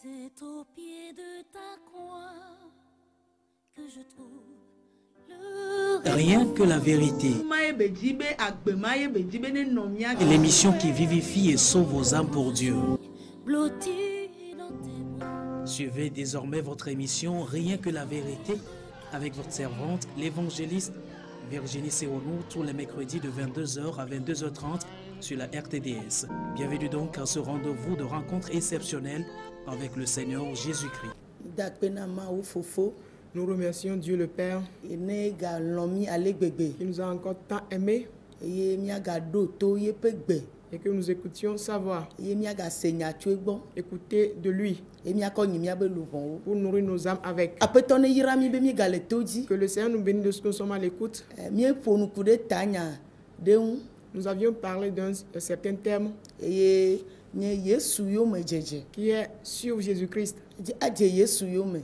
C'est au pied de ta croix que je trouve le Rien que la vérité. L'émission qui vivifie et sauve vos âmes pour Dieu. blotti dans tes bras. Suivez désormais votre émission Rien que la vérité avec votre servante, l'évangéliste Virginie Séonou, tous les mercredis de 22h à 22h30 sur la RTDS. Bienvenue donc à ce rendez-vous de rencontre exceptionnelle avec le Seigneur Jésus-Christ. Nous remercions Dieu le Père qui nous a encore tant aimés et que nous écoutions sa voix, écouter de lui pour nourrir nos âmes avec. Que le Seigneur nous bénisse de ce que nous sommes à l'écoute. Nous avions parlé d'un certain terme qui est sur Jésus-Christ.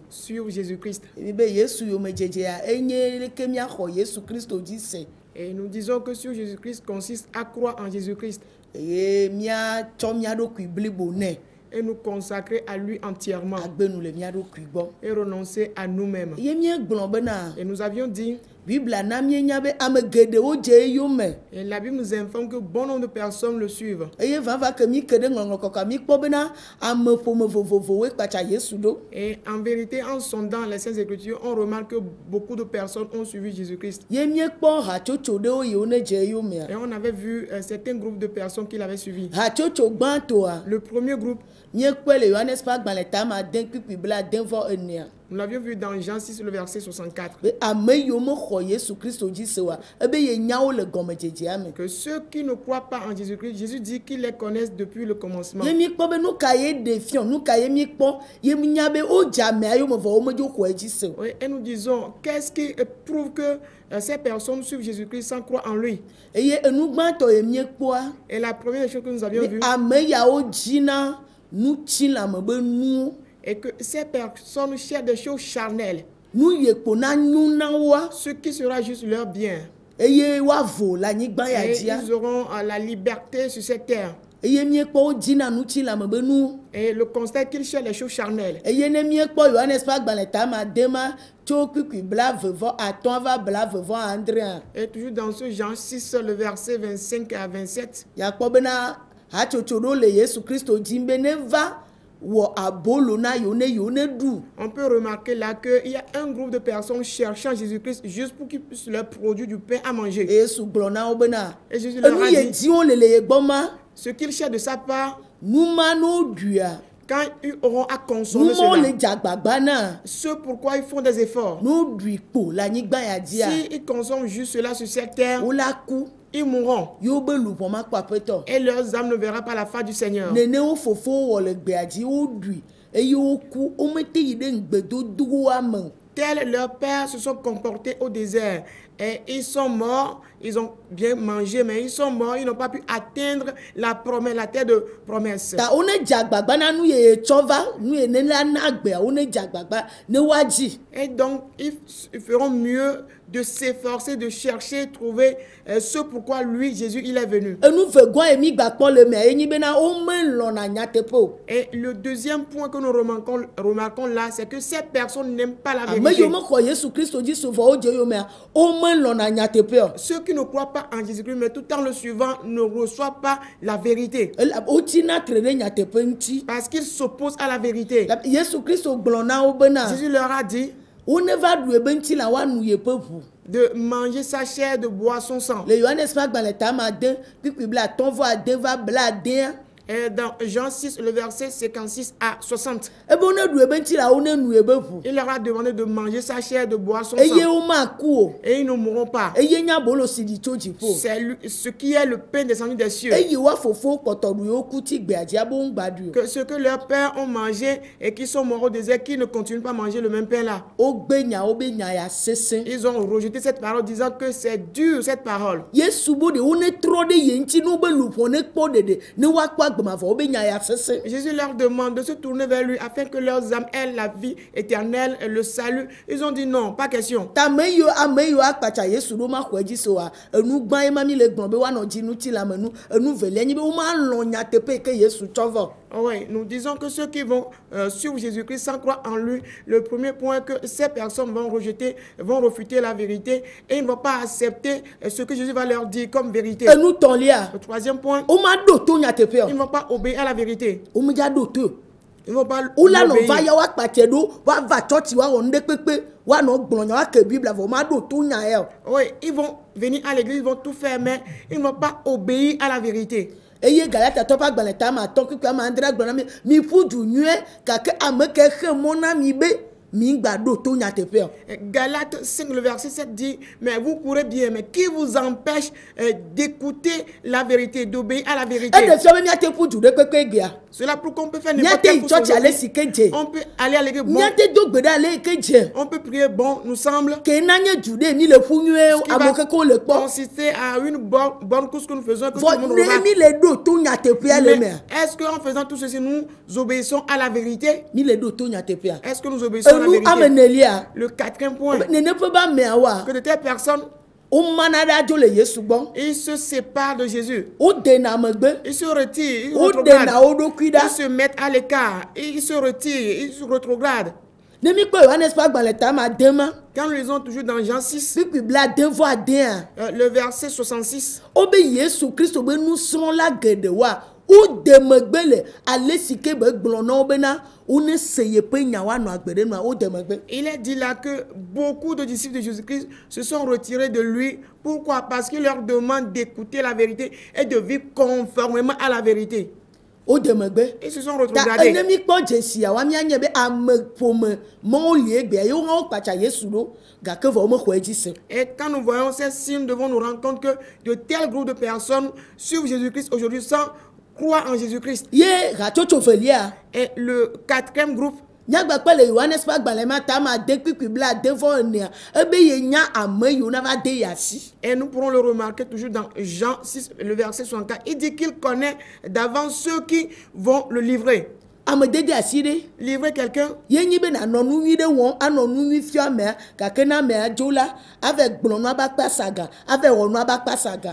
Sur Jésus-Christ. Et nous disons que sur Jésus-Christ consiste à croire en Jésus-Christ et nous consacrer à lui entièrement et renoncer à nous-mêmes. Et nous avions dit, et la Bible nous informe que bon nombre de personnes le suivent. Et en vérité, en sondant les Saintes Écritures, on remarque que beaucoup de personnes ont suivi Jésus-Christ. Et on avait vu certains groupes de personnes qui l'avaient suivi. Le premier groupe, nous l'avions vu dans Jean 6, le verset 64. Que ceux qui ne croient pas en Jésus-Christ, Jésus dit qu'ils les connaissent depuis le commencement. Et nous disons, qu'est-ce qui prouve que ces personnes suivent Jésus-Christ sans croire en lui? Et la première chose que nous avions vue, et que ces personnes cherchent des choses charnelles, ce qui sera juste leur bien. Et ils auront la liberté sur cette terre. Et le constat est qu'ils cherchent les choses charnelles. Et toujours dans ce Jean 6, le verset 25 à 27, on peut remarquer là qu'il y a un groupe de personnes cherchant Jésus-Christ juste pour qu'il puisse leur produire du pain à manger. Et Jésus leur a dit, ce qu'ils cherchent de sa part, quand ils auront à consommer cela, ce pourquoi ils font des efforts. Si ils consomment juste cela sur cette terre, ils mourront. Et leurs âmes ne verront pas la face du Seigneur. Tels leurs pères se sont comportés au désert. Et ils sont morts, ils ont bien mangé, mais ils sont morts, ils n'ont pas pu atteindre la promesse, la terre de promesse. Et donc, ils feront mieux de s'efforcer, de chercher, trouver ce pourquoi lui, Jésus, il est venu. Et le deuxième point que nous remarquons là, c'est que ces personnes n'aiment pas la vérité. Ceux qui ne croient pas en Jésus-Christ, mais tout en le suivant, ne reçoivent pas la vérité. Parce qu'ils s'opposent à la vérité. Jésus leur a dit de manger sa chair, de boire son sang. Et dans Jean 6, le verset 56 à 60, il leur a demandé de manger sa chair, de boire son sang. Et ils ne mourront pas. C'est ce qui est le pain descendu des cieux. Que ce que leurs pères ont mangé et qui sont morts au désert, qui ne continuent pas à manger le même pain là. Ils ont rejeté cette parole disant que c'est dur cette parole. Jésus leur demande de se tourner vers lui afin que leurs âmes aient la vie éternelle et le salut. Ils ont dit non, pas question. Oui, nous disons que ceux qui vont suivre Jésus-Christ sans croire en lui, le premier point que ces personnes vont rejeter, vont refuter la vérité et ils ne vont pas accepter ce que Jésus va leur dire comme vérité. Le troisième point, ils ne vont pas obéir à la vérité. Ils ne vont pas oui, ils vont venir à l'église, ils vont tout faire, mais ils ne vont pas obéir à la vérité. Eye Galate topa gbaleta ma tonku kwa ma andra gbona mi fudu nue kake ameke khemona mi be mi gbado to nya tepe. Galate 5 le verset 7 dit mais vous courez bien mais qui vous empêche d'écouter la vérité, d'obéir à la vérité. Et de faire mi ate fudu de keke gea. Cela pour qu'on peut faire n'importe quelle chose. On peut aller à l'église bon. On peut prier bon, nous semble. Consister à une bonne cause que nous faisons. Est-ce qu'en faisant tout ceci, nous obéissons à la vérité? Est-ce que nous obéissons à la vérité? Le quatrième point. Que de telles personnes, ils se séparent de Jésus. Ils se retirent. Ils se mettent à l'écart. Ils se retirent. Ils se rétrogradent. Quand nous lisons toujours dans Jean 6, le verset 66. Il est dit là que beaucoup de disciples de Jésus-Christ se sont retirés de lui. Pourquoi? Parce qu'il leur demande d'écouter la vérité et de vivre conformément à la vérité. Ils se sont rétrogradés. Et quand nous voyons ces signes, nous devons nous rendre compte que de tels groupes de personnes suivent Jésus-Christ aujourd'hui sans croire en Jésus-Christ. Et le quatrième groupe, et nous pourrons le remarquer toujours dans Jean 6, le verset 64. Il dit qu'il connaît d'avance ceux qui vont le livrer. Livrer quelqu'un.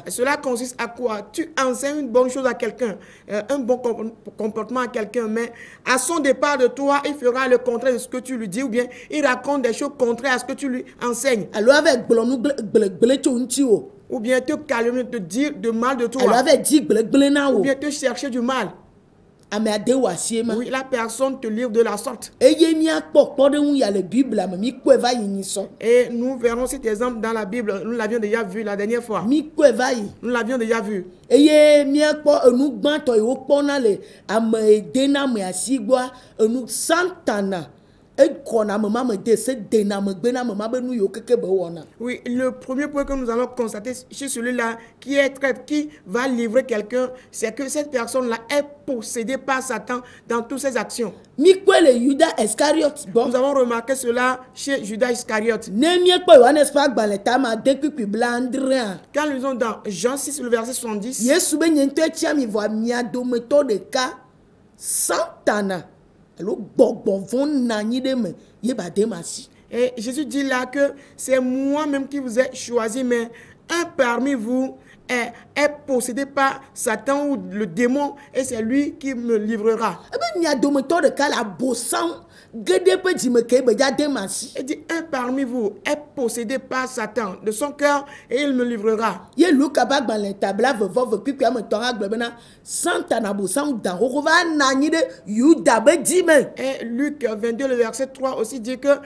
Cela consiste à quoi? Tu enseignes une bonne chose à quelqu'un, un bon comportement à quelqu'un, mais à son départ de toi, il fera le contraire de ce que tu lui dis, ou bien il raconte des choses contraires à ce que tu lui enseignes. Ou bien te calmer, te dire de mal de toi. Ou bien te chercher du mal. Oui, la personne te livre de la sorte. Et nous verrons cet exemple dans la Bible. Nous l'avions déjà vu la dernière fois. Nous l'avions déjà vu. Oui, le premier point que nous allons constater chez celui-là qui va livrer quelqu'un, c'est que cette personne-là est possédée par Satan dans toutes ses actions. Nous avons remarqué cela chez Judas Iscariote. Quand nous lisons dans Jean 6, le verset 70, et Jésus dit là que c'est moi-même qui vous ai choisi, mais un parmi vous est possédé par Satan ou le démon, et c'est lui qui me livrera. Il dit un parmi vous est possédé par Satan de son cœur et il me livrera. Et Luc 22 le verset 3 aussi dit que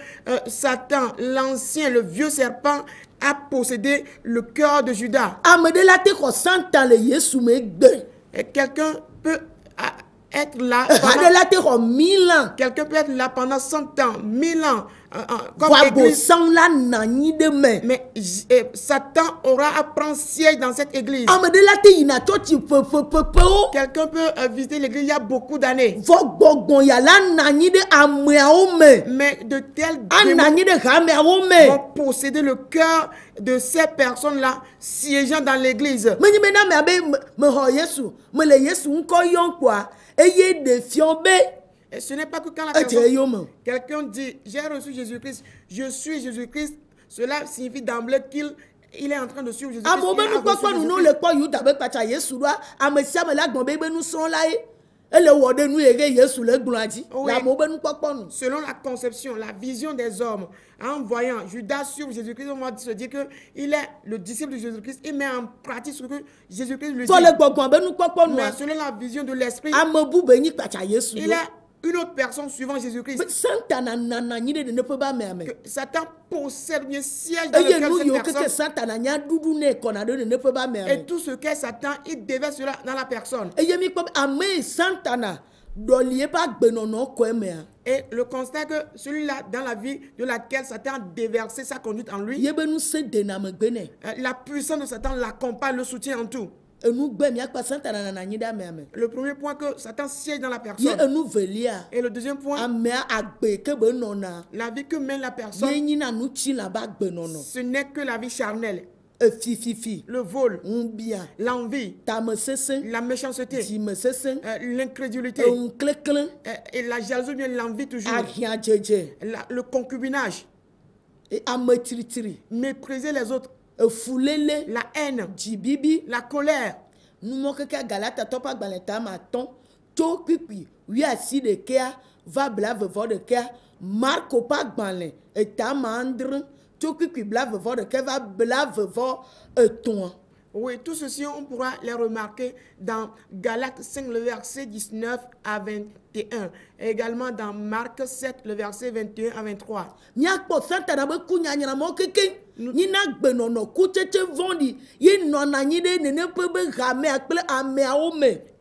Satan, l'ancien, le vieux serpent, a possédé le cœur de Judas. Et quelqu'un peut être là pendant 1000 ans. Quelqu'un peut être là pendant 100 ans, 1000 ans. Mais Satan aura à prendre siège dans cette église. Quelqu'un peut visiter l'église il y a beaucoup d'années. Mais de tels démons vont posséder le cœur de ces personnes-là siégeant dans l'église. Et ce n'est pas que quand la personne, quelqu'un dit j'ai reçu Jésus-Christ, je suis Jésus-Christ, cela signifie d'emblée qu'il est en train de suivre Jésus-Christ. Selon la conception, la vision des hommes, en voyant Judas sur Jésus-Christ, on va se dire qu'il est le disciple de Jésus-Christ, il met en pratique ce que Jésus-Christ lui dit. Mais selon la vision de l'esprit, il est une autre personne suivant Jésus-Christ. Satan possède bien siège dans lequel cette personne. Et tout ce qu'est Satan, il déverse cela dans la personne. Et le constat que celui-là, dans la vie de laquelle Satan a déversé sa conduite en lui, la puissance de Satan l'accompagne, le soutient en tout. Le premier point, que Satan siège dans la personne. Et le deuxième point, la vie que mène la personne, ce n'est que la vie charnelle. Le vol, l'envie, la méchanceté, l'incrédulité, et la jalousie, bien l'envie toujours, le concubinage, mépriser les autres, la haine, la colère. Oui, tout ceci, on pourra les remarquer dans Galates 5, le verset 19 à 21. Et également dans Marc 7, le verset 21 à 23.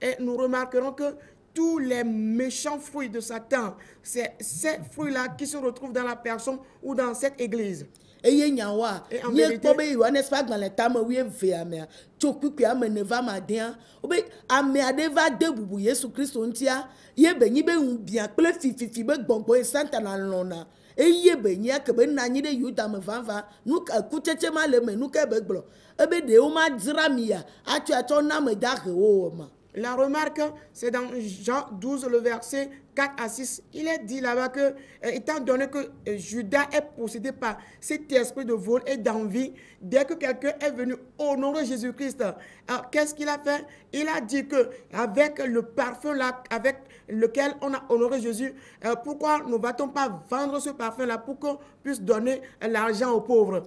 Et nous remarquerons que tous les méchants fruits de Satan, c'est ces fruits-là qui se retrouvent dans la personne ou dans cette église. Et en vérité, la remarque, c'est dans Jean 12, le verset 4 à 6. Il est dit là-bas que, étant donné que Judas est possédé par cet esprit de vol et d'envie, dès que quelqu'un est venu honorer Jésus-Christ, qu'est-ce qu'il a fait? Il a dit que avec le parfum là, avec lequel on a honoré Jésus, pourquoi ne va-t-on pas vendre ce parfum-là pour qu'on puisse donner l'argent aux pauvres?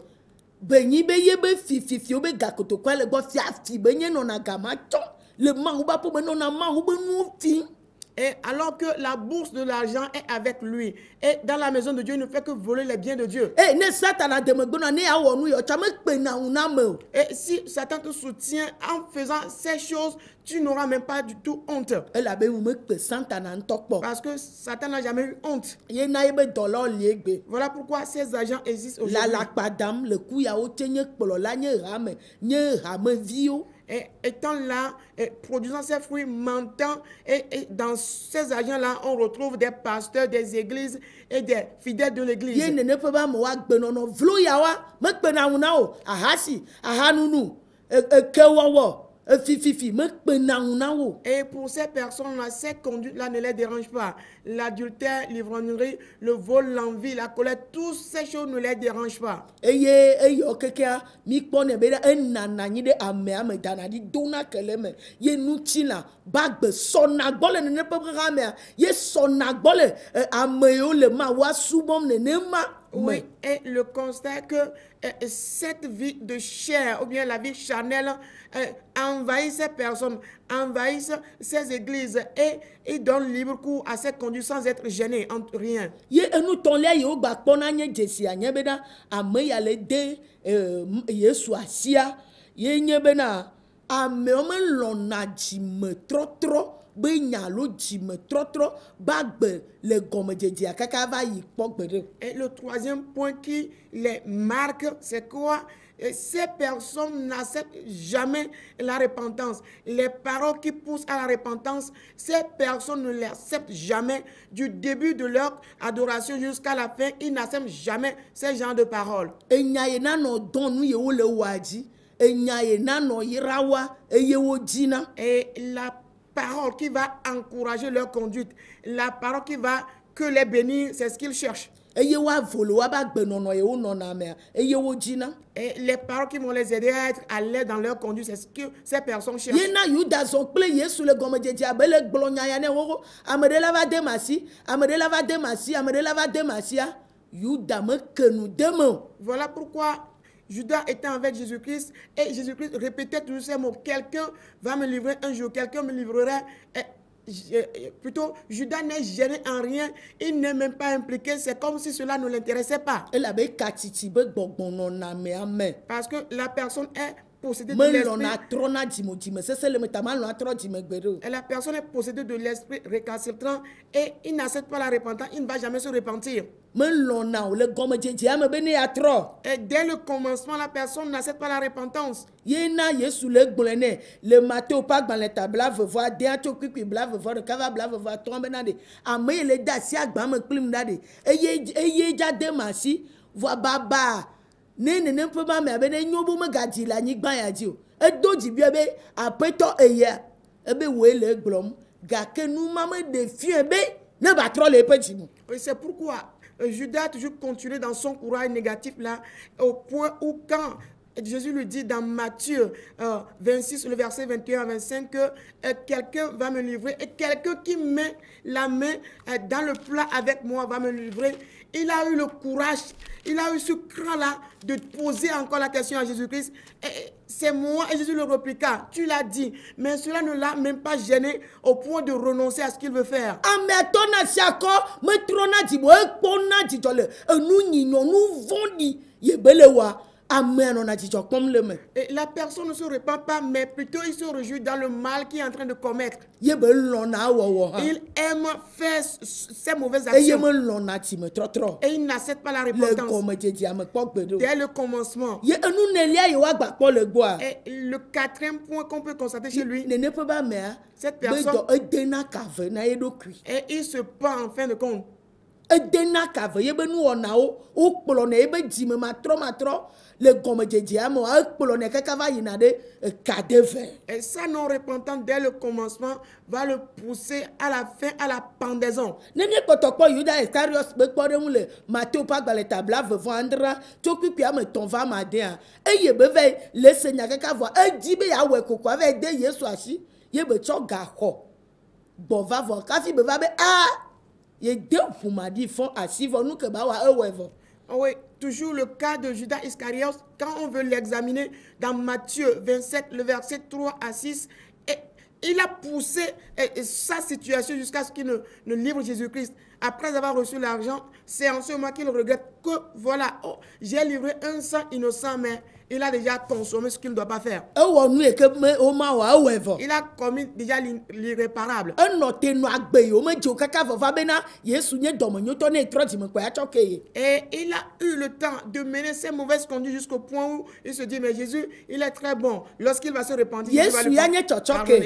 Et alors que la bourse de l'argent est avec lui, et dans la maison de Dieu, il ne fait que voler les biens de Dieu. Et si Satan te soutient en faisant ces choses, tu n'auras même pas du tout honte. Parce que Satan n'a jamais eu honte. Voilà pourquoi ces agents existent aujourd'hui. Et étant là, produisant ces fruits, mentant, et dans ces agents-là, on retrouve des pasteurs, des églises et des fidèles de l'église. Et pour ces personnes-là, ces conduites-là ne les dérangent pas. L'adultère, l'ivrognerie, le vol, l'envie, la colère, toutes ces choses ne les dérangent pas. Oui, et le constat que cette vie de chair, ou bien la vie charnelle, envahit ces personnes, envahissent ces églises et donne libre cours à cette conduite sans être gêné en rien. Et le troisième point qui les marque, c'est quoi? Ces personnes n'acceptent jamais la repentance. Les paroles qui poussent à la repentance, ces personnes ne les acceptent jamais. Du début de leur adoration jusqu'à la fin, ils n'acceptent jamais ces genres de paroles. Et la parole qui va encourager leur conduite, la parole qui va que les bénir, c'est ce qu'ils cherchent. Et les parents qui vont les aider à être à l'aise dans leur conduite, c'est ce que ces personnes cherchent. Voilà pourquoi Judas était avec Jésus-Christ et Jésus-Christ répétait toujours ces mots. Quelqu'un va me livrer un jour, quelqu'un me livrerait. Plutôt, Judas n'est gêné en rien, il n'est même pas impliqué, c'est comme si cela ne l'intéressait pas. Parce que la personne est possédée de l'esprit. Et la personne est possédée de l'esprit récalcitrant et il n'accepte pas la repentance, il ne va jamais se repentir. Et dès le commencement, la personne n'accepte pas la repentance. Et c'est pourquoi Judas a toujours continué dans son courage négatif là, au point où quand Jésus lui dit dans Matthieu 26, le verset 21 à 25, que quelqu'un va me livrer et quelqu'un qui met la main dans le plat avec moi va me livrer. Il a eu le courage, il a eu ce cran-là de poser encore la question à Jésus-Christ. C'est moi, et Jésus le répliqua, tu l'as dit, mais cela ne l'a même pas gêné au point de renoncer à ce qu'il veut faire. Et la personne ne se répand pas, mais plutôt il se réjouit dans le mal qu'il est en train de commettre. Il aime faire ces mauvaises actions. Et il n'accepte pas la repentance. Dès le commencement. Et le quatrième point qu'on peut constater chez lui, cette personne, et il se pend en fin de compte. Et ça non repentant dès le commencement va le pousser à la fin à la pendaison. Oui, toujours le cas de Judas Iscariote, quand on veut l'examiner dans Matthieu 27, le verset 3 à 6, et il a poussé sa situation jusqu'à ce qu'il ne livre Jésus-Christ. Après avoir reçu l'argent, c'est en ce moment qu'il regrette que voilà, j'ai livré un sang innocent, mais il a déjà consommé ce qu'il ne doit pas faire. Il a commis déjà l'irréparable. Et il a eu le temps de mener ses mauvaises conduites jusqu'au point où il se dit, mais Jésus, il est très bon. Lorsqu'il va se repentir,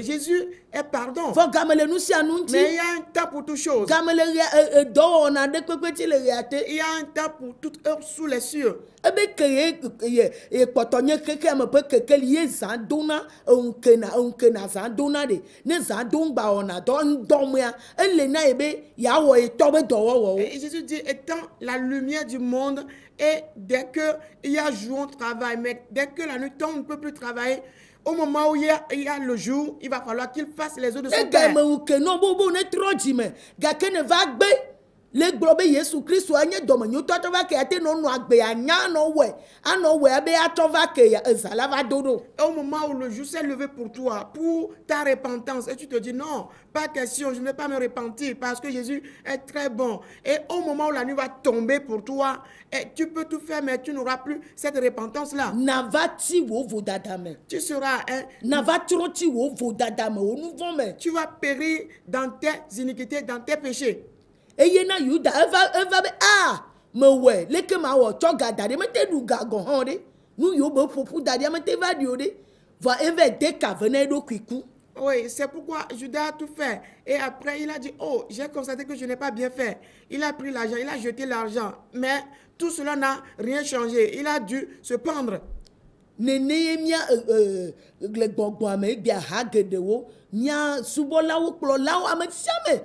Jésus est pardon. Mais il y a un temps pour toute chose. Il y a un temps pour toute heure sous les cieux. Et Jésus dit, étant la lumière du monde, et dès qu'il y a jour, on travaille, mais dès que la nuit tombe, on ne peut plus travailler. Au moment où il y a le jour, il va falloir qu'il fasse les œuvres de son Père. Le globe Yesu Christ anye dome nyoto atova ke ate no agbe anya no we ano we abe atova ke ezala va dodo. Au moment où le jour s'est levé pour toi, pour ta repentance, et tu te dis non, pas question, je ne vais pas me repentir parce que Jésus est très bon. Et au moment où la nuit va tomber pour toi, et tu peux tout faire, mais tu n'auras plus cette repentance-là. Navati wo vodadame. Tu seras Navatroti wo vodadame au nouveau mais. Tu vas périr dans tes iniquités, dans tes péchés. Et yena Yuda eva me we leke ma wo choga dade me te du gagon hande nu yo be popu dade me te va diode va eve de cavene do kwiku. Oui, c'est pourquoi Judas a tout fait. Et après, il a dit, oh, j'ai constaté que je n'ai pas bien fait. Il a pris l'argent, il a jeté l'argent. Mais tout cela n'a rien changé. Il a dû se pendre. Neneyemia le gbogbo ame bia hagedewo nya subo lawo klo lawo ame siame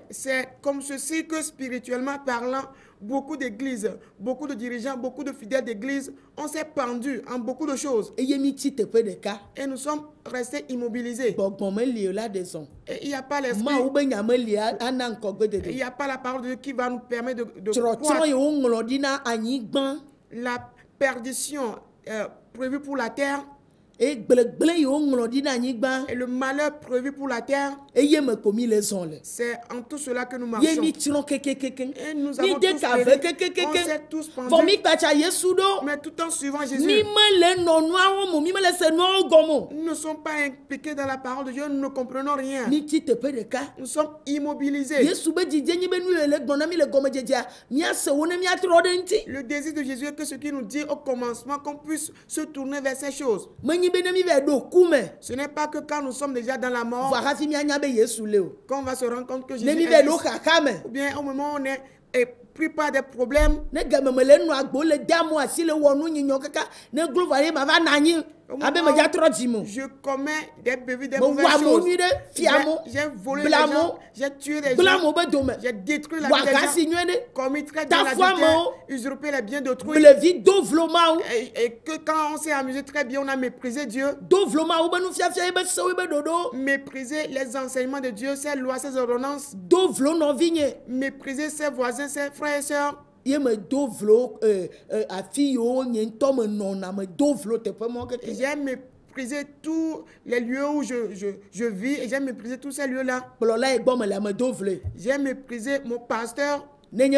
C'est comme ceci que spirituellement parlant, beaucoup d'églises, beaucoup de dirigeants, beaucoup de fidèles d'église, on s'est pendu en beaucoup de choses. Et nous sommes restés immobilisés. Et il n'y a pas l'esprit. Il n'y a pas la parole de Dieu qui va nous permettre de croître. La perdition prévue pour la terre. Et le malheur prévu pour la terre, c'est en tout cela que nous marchons. Et nous avons tous péri, mais tout en suivant Jésus. Nous ne sommes pas impliqués dans la parole de Dieu, nous ne comprenons rien. Nous sommes immobilisés. Le désir de Jésus est que ce qu'il nous dit au commencement, qu'on puisse se tourner vers ces choses. Ce n'est pas que quand nous sommes déjà dans la mort qu'on va se rendre compte que Jésus est ou bien au moment où on est pris par des problèmes. Je commets des bévues, des mauvaises choses. J'ai volé des gens, j'ai tué des gens, j'ai détruit la vie des gens, commis très bien l'adultère, usurpé les biens d'autrui. Et que quand on s'est amusé très bien, on a méprisé Dieu. Mépriser les enseignements de Dieu, ses lois, ses ordonnances. Mépriser ses voisins, ses frères et sœurs. J'ai méprisé tous les lieux où je vis et j'ai méprisé tous ces lieux-là. J'ai méprisé mon pasteur. Oui,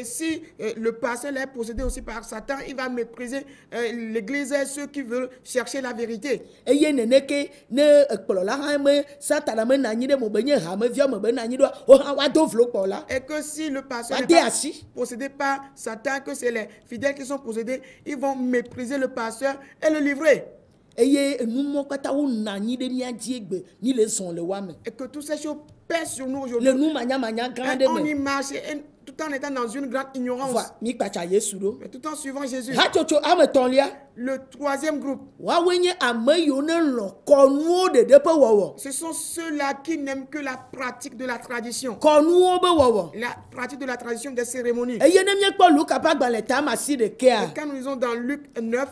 si le pasteur est possédé aussi par Satan, il va mépriser l'église et ceux qui veulent chercher la vérité. Et que si le pasteur n'est pas possédé par Satan, que c'est les fidèles qui sont possédés, ils vont mépriser le pasteur et le livrer. Et que toutes ces choses pèsent sur nous aujourd'hui. On y marche tout en étant dans une grande ignorance. Mais tout en suivant Jésus. Le troisième groupe. Ce sont ceux-là qui n'aiment que la pratique de la tradition. La pratique de la tradition des cérémonies. Et quand nous lisons dans Luc 9,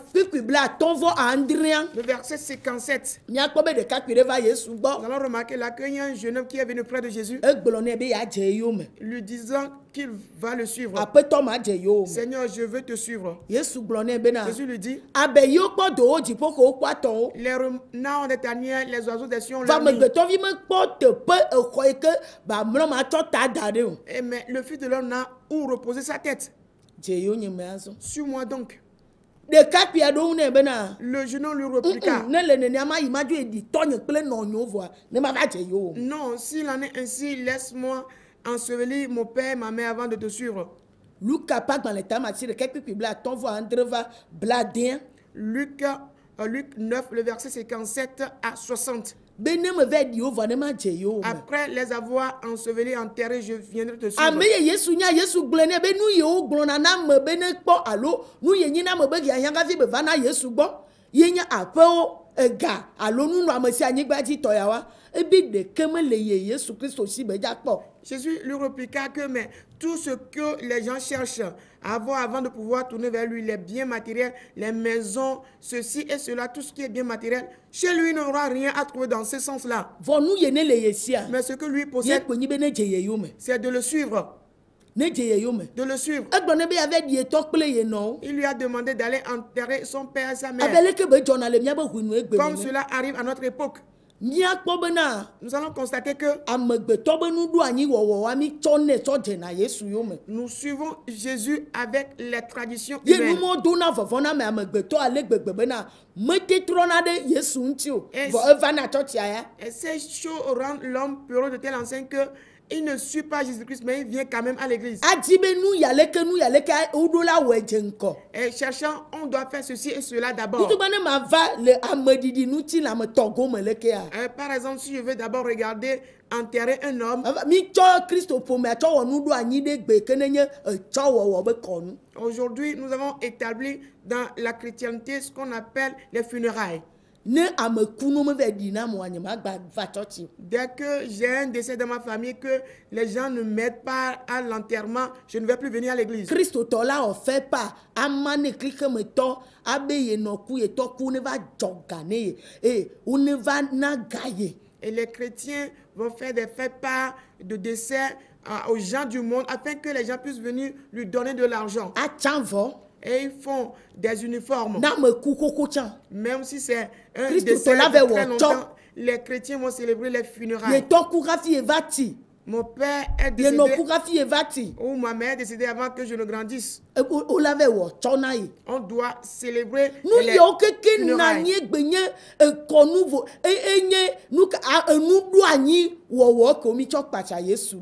le verset 57, nous allons remarquer là qu'il y a un jeune homme qui est venu près de Jésus, lui disant qu'il va le suivre. Seigneur, je veux te suivre. Jésus lui dit, les renards des tanières, les oiseaux des cieux ont leur nid. Mais le Fils de l'homme n'a où reposer sa tête. Suis-moi donc. Le jeune homme lui répliqua, non, s'il en est ainsi, laisse-moi ensevelir mon père et ma mère avant de te suivre. Luc 9, le verset 57 à 60. Après les avoir ensevelis, enterrés, je viendrai te suivre. Jésus lui répliqua que mais tout ce que les gens cherchent à avoir avant de pouvoir tourner vers lui, les biens matériels, les maisons, ceci et cela, tout ce qui est bien matériel, chez lui il n'aura rien à trouver dans ce sens-là. Mais ce que lui possède, c'est de le suivre. De le suivre. Il lui a demandé d'aller enterrer son père et sa mère. Comme cela arrive à notre époque. Nous allons constater que nous suivons Jésus avec les traditions humaines. Et ces choses rendent l'homme peureux de telle enseigne que il ne suit pas Jésus-Christ, mais il vient quand même à l'église. Et cherchant, on doit faire ceci et cela d'abord. Par exemple, si je veux d'abord regarder enterrer un homme, aujourd'hui, nous avons établi dans la chrétienté ce qu'on appelle les funérailles. Dès que j'ai un décès dans ma famille, que les gens ne m'aident pas à l'enterrement, je ne vais plus venir à l'église. Et les chrétiens vont faire des fêtes part de décès aux gens du monde afin que les gens puissent venir lui donner de l'argent. Et ils font des uniformes. Même si c'est un décès de très longtemps, les chrétiens vont célébrer les funérailles. Mon père est décédé, ou ma mère est décédée avant que je ne grandisse. On doit célébrer les funérailles.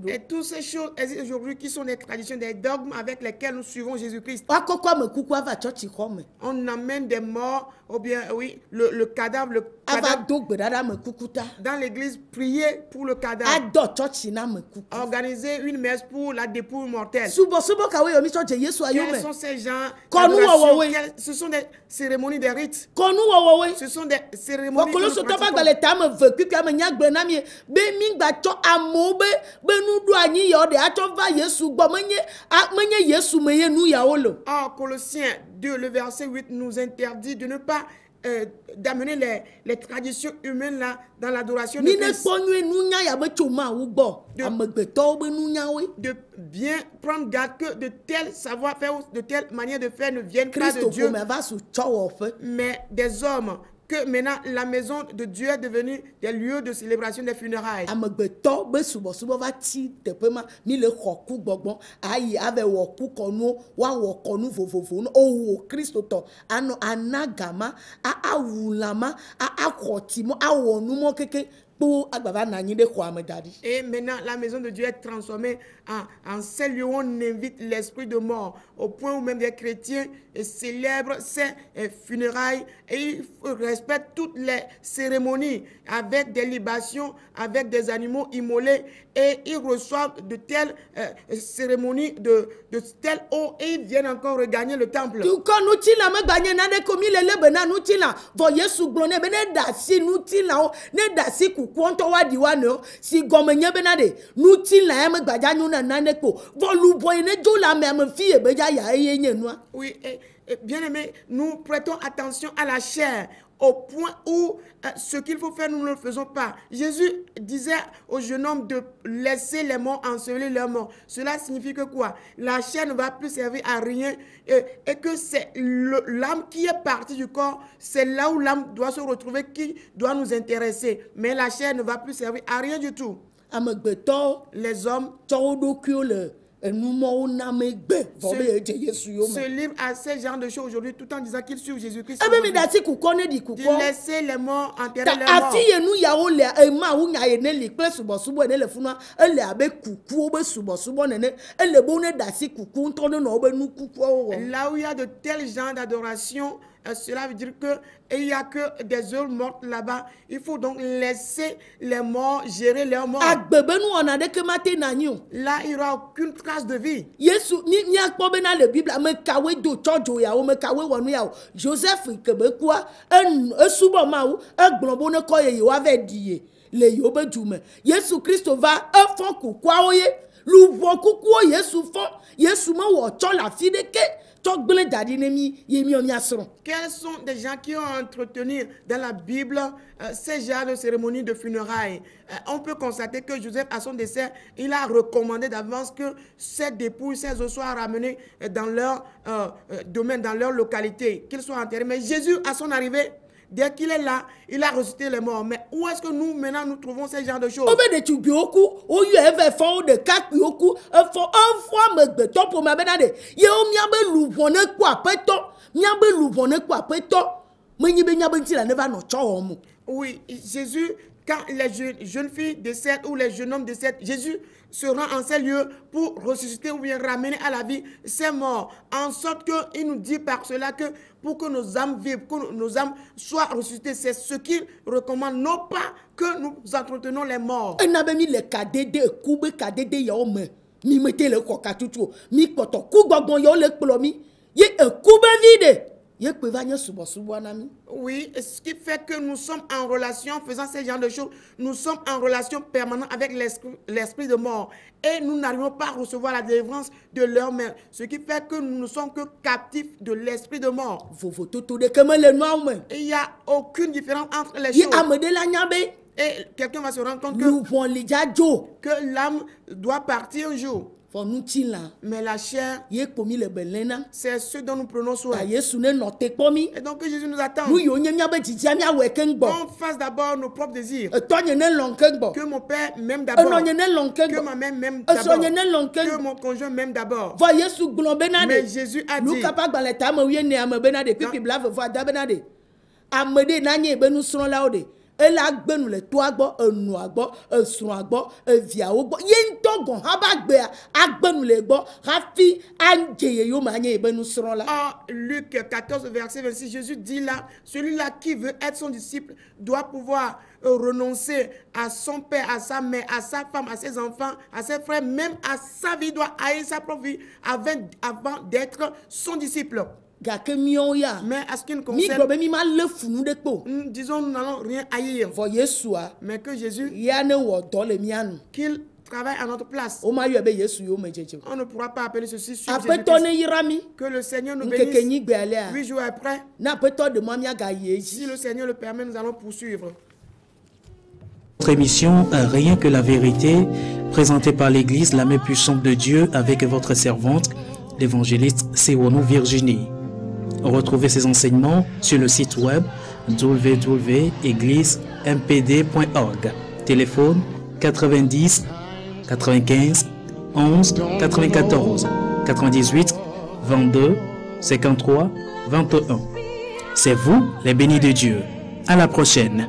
Et toutes ces choses existent aujourd'hui qui sont des traditions, des dogmes avec lesquels nous suivons Jésus-Christ. On amène des morts, ou bien, oui, le cadavre, dans l'église, prier pour le cadavre. Organiser une messe pour la dépouille mortelle. Quels sont ces gens? Ce sont des cérémonies, des rites. Ce sont des cérémonies que nous Or, Colossiens 2, le verset 8 nous interdit de ne pas d'amener les traditions humaines là dans l'adoration de Christ. De bien prendre garde que de tels savoir-faire ou de telle manière de faire ne viennent pas de Dieu, mais des hommes. Que maintenant la maison de Dieu est devenue des lieux de célébration des funérailles. Et maintenant, la maison de Dieu est transformée en celle lieu où on invite l'esprit de mort, au point où même des chrétiens célèbrent ces funérailles et ils respectent toutes les cérémonies avec des libations, avec des animaux immolés, et ils reçoivent de telles cérémonies, de telle eau, et ils viennent encore regagner le temple. Oui, bien aimé, nous prêtons attention à la chair au point où ce qu'il faut faire, nous ne le faisons pas. Jésus disait au jeune homme de laisser les morts ensevelir leurs morts. Cela signifie que quoi? La chair ne va plus servir à rien et que c'est l'âme qui est partie du corps, c'est là où l'âme doit se retrouver qui doit nous intéresser. Mais la chair ne va plus servir à rien du tout. Les hommes se livrent à ce genre de choses aujourd'hui tout en disant qu'ils suivent Jésus-Christ. De laisser les morts enterrer leurs morts. Là où il y a de tels genres d'adoration, cela veut dire qu'il n'y a que des œuvres mortes là-bas. Il faut donc laisser les morts gérer leurs morts. Là, il n'y aura aucune trace de vie. Joseph, Jésus-Christ va quels sont des gens qui ont entretenu dans la Bible ces genres de cérémonies de funérailles? On peut constater que Joseph, à son décès, il a recommandé d'avance que ces dépouilles, ces os soient ramenés dans leur domaine, dans leur localité, qu'ils soient enterrés. Mais Jésus, à son arrivée, dès qu'il est là, il a ressuscité les morts. Mais où est-ce que nous, maintenant, nous trouvons ce genre de choses? Oui, Jésus Quand les jeunes filles décèdent ou les jeunes hommes décèdent, Jésus se rend en ces lieux pour ressusciter ou bien ramener à la vie ces morts. En sorte qu'il nous dit par cela que pour que nos âmes vivent, que nos âmes soient ressuscitées, c'est ce qu'il recommande, non pas que nous entretenons les morts. Mi mettez le coca tout mi koto kugbon yo le plomi ye ekube vide ye pevanya subo nami. Oui, ce qui fait que nous sommes en relation, faisant ce genre de choses, nous sommes en relation permanente avec l'esprit de mort et nous n'arrivons pas à recevoir la délivrance de leur main, ce qui fait que nous ne sommes que captifs de l'esprit de mort. Il n'y a aucune différence entre les choses. Et quelqu'un va se rendre compte que l'âme doit partir un jour. Mais la chair, c'est ce dont nous prenons soin. Et donc Jésus nous attend. On fasse d'abord nos propres désirs. Que mon père m'aime d'abord. Que ma mère m'aime d'abord. Que mon conjoint m'aime d'abord. Mais Jésus a dit. Elle a gbenu le toit gbo enu agbo esun agbo eviawo gbo ye ntogon habagbe agbenu le gbo rafi anjeye yo manye ebenu sron la. Luc 14 verset 26, Jésus dit là, celui-là qui veut être son disciple doit pouvoir renoncer à son père, à sa mère, à sa femme, à ses enfants, à ses frères, même à sa vie, doit haïr sa propre vie avant d'être son disciple. Mais à ce qui nous concerne, disons, nous n'allons rien haïr. Mais que Jésus, qu'il travaille à notre place. On ne pourra pas appeler ceci sur Jésus-Christ. Que le Seigneur nous bénisse. 8 jours après, si le Seigneur le permet, nous allons poursuivre. Notre émission Rien que la vérité, présentée par l'Église la main puissante de Dieu avec votre servante, l'évangéliste Sewonou Virginie. Retrouvez ces enseignements sur le site web www.égliseMPD.org. Téléphone 90 95 11 94 98 22 53 21. C'est vous les bénis de Dieu. À la prochaine.